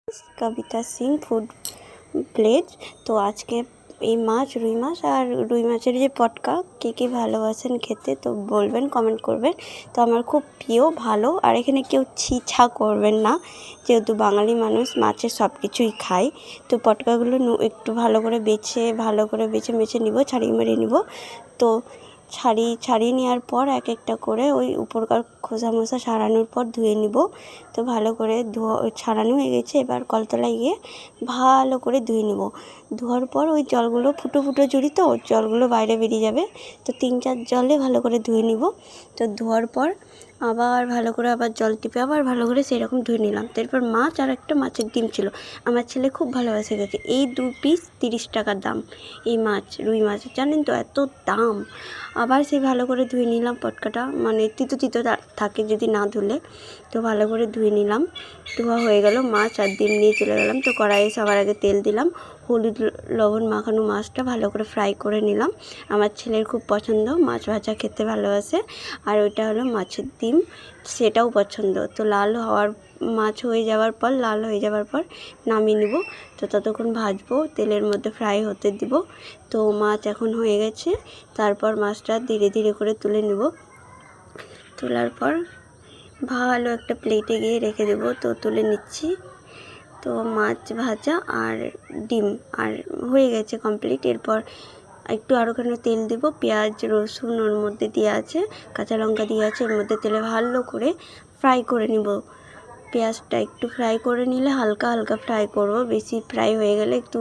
কবিতা Singh food plate. তো আজকে এই মাছ রুই মাছ আর রুই মাছের যে পটকা কে ভালোবাসেন খেতে তো বলবেন, কমেন্ট করবেন। তো আমার খুব প্রিয়, ভালো। আর এখানে কেউ ছিছা করবেন না, যেহেতু বাঙালি মানুষ মাছের সব কিছুই খায়। তো পটকাগুলো একটু ভালো করে বেছে নিব, ছাড়িয়ে মারিয়ে নিব। তো ছাড়িয়ে নেওয়ার পর এক একটা করে ওই উপরকার খোসা মোসা ছাড়ানোর পর ধুয়ে নিব। তো ভালো করে ছাড়ানো হয়ে গেছে। এবার কলতলায় গিয়ে ভালো করে ধুয়ে নেব। ধোয়ার পর ওই জলগুলো ফুটো জড়ি, তো জলগুলো বাইরে বেরিয়ে যাবে। তো 3-4 জলে ভালো করে ধুয়ে নিব। তো ধোয়ার পর আবার ভালো করে জল টিপে আবার ভালো করে সেরকম ধুয়ে নিলাম। তারপর মাছ আর একটা মাছের ডিম ছিল, আমার ছেলে খুব ভালোবাসে খেতে। এই 2 পিস 30 টাকার দাম। এই মাছ রুই মাছ জানেন তো এত দাম। আবার সেই ভালো করে ধুয়ে নিলাম পটকাটা, মানে তিতো থাকে যদি না ধুলে। তো ভালো করে ধুয়ে নিলাম। ধোয়া হয়ে গেল, মাছ আর ডিম নিয়ে চলে গেলাম। তো কড়াইয়ে সবার আগে তেল দিলাম, হলুদ লবণ মাখানো মাছটা ভালো করে ফ্রাই করে নিলাম। আমার ছেলের খুব পছন্দ, মাছ ভাজা খেতে ভালোবাসে। আর ওইটা হলো মাছের ডিম, সেটাও পছন্দ। তো লাল হয়ে যাওয়ার পর নামিয়ে নিব। তো ততক্ষণ ভাজবো, তেলের মধ্যে ফ্রাই হতে দিব। তো মাছ এখন হয়ে গেছে। তারপর মাছটা ধীরে ধীরে করে তুলে নেব। তোলার পর ভালো একটা প্লেটে গিয়ে রেখে দেব। তো তুলে নিচ্ছি। তো মাছ ভাজা আর ডিম আর হয়ে গেছে কমপ্লিট। এরপর একটু আরোখানে তেল দেব, পেঁয়াজ রসুন ওর মধ্যে দিয়ে আছে, কাঁচা লঙ্কা দিয়ে আছে, ওর মধ্যে তেলে ভালো করে ফ্রাই করে নিব। পেঁয়াজটা একটু ফ্রাই করে নিলে হালকা ফ্রাই করব, বেশি ফ্রাই হয়ে গেলে একটু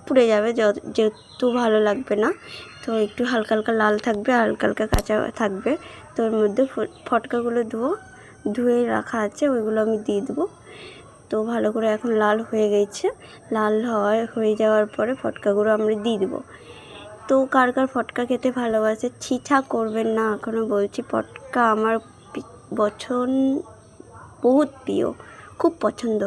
পুড়ে যাবে, যেহেতু ভালো লাগবে না। তো একটু হালকা লাল থাকবে, হালকা কাঁচা থাকবে। তো ওর মধ্যে ফটকাগুলো ধুয়ে রাখা আছে, ওইগুলো আমি দিয়ে দেবো। তো ভালো করে এখন লাল হয়ে গেছে। হয়ে যাওয়ার পরে ফটকাগুলো আমরা দিয়ে দেবো। তো কার ফটকা খেতে ভালোবাসে, ছিছা করবেন না, এখনও বলছি। ফটকা আমার বহুত প্রিয়, খুব পছন্দ।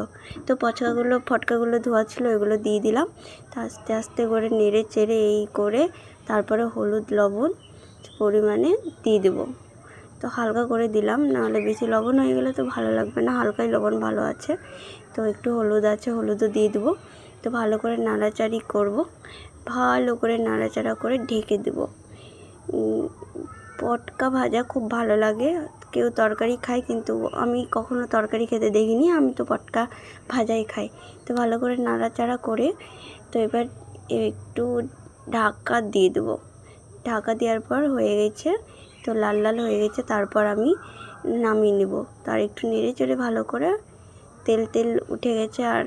তো ফটকাগুলো ধোয়া ছিল, ওইগুলো দিয়ে দিলাম। তো আস্তে আস্তে করে নেড়ে চেড়ে এই করে তারপরে হলুদ লবণ পরিমাণে দিয়ে দেবো। তো হালকা করে দিলাম, নাহলে বেশি লবণ হয়ে গেলে তো ভালো লাগবে না, হালকাই লবণ ভালো আছে। তো একটু হলুদ আছে, হলুদও দিয়ে দেবো। তো ভালো করে নাড়াচাড়ি করব, ভালো করে নাড়াচাড়া করে ঢেকে দেবো। পটকা ভাজা খুব ভালো লাগে। কেউ তরকারি খায়, কিন্তু আমি কখনো তরকারি খেতে দেখিনি, আমি তো পটকা ভাজাই খাই। তো ভালো করে নাড়াচাড়া করে তো এবার একটু ঢাকা দিয়ে দেবো। ঢাকা দেওয়ার পর হয়ে গেছে, তো লাল হয়ে গেছে। তারপর আমি নামিয়ে নেব। তার একটু নেড়ে চেড়ে ভালো করে তেল উঠে গেছে। আর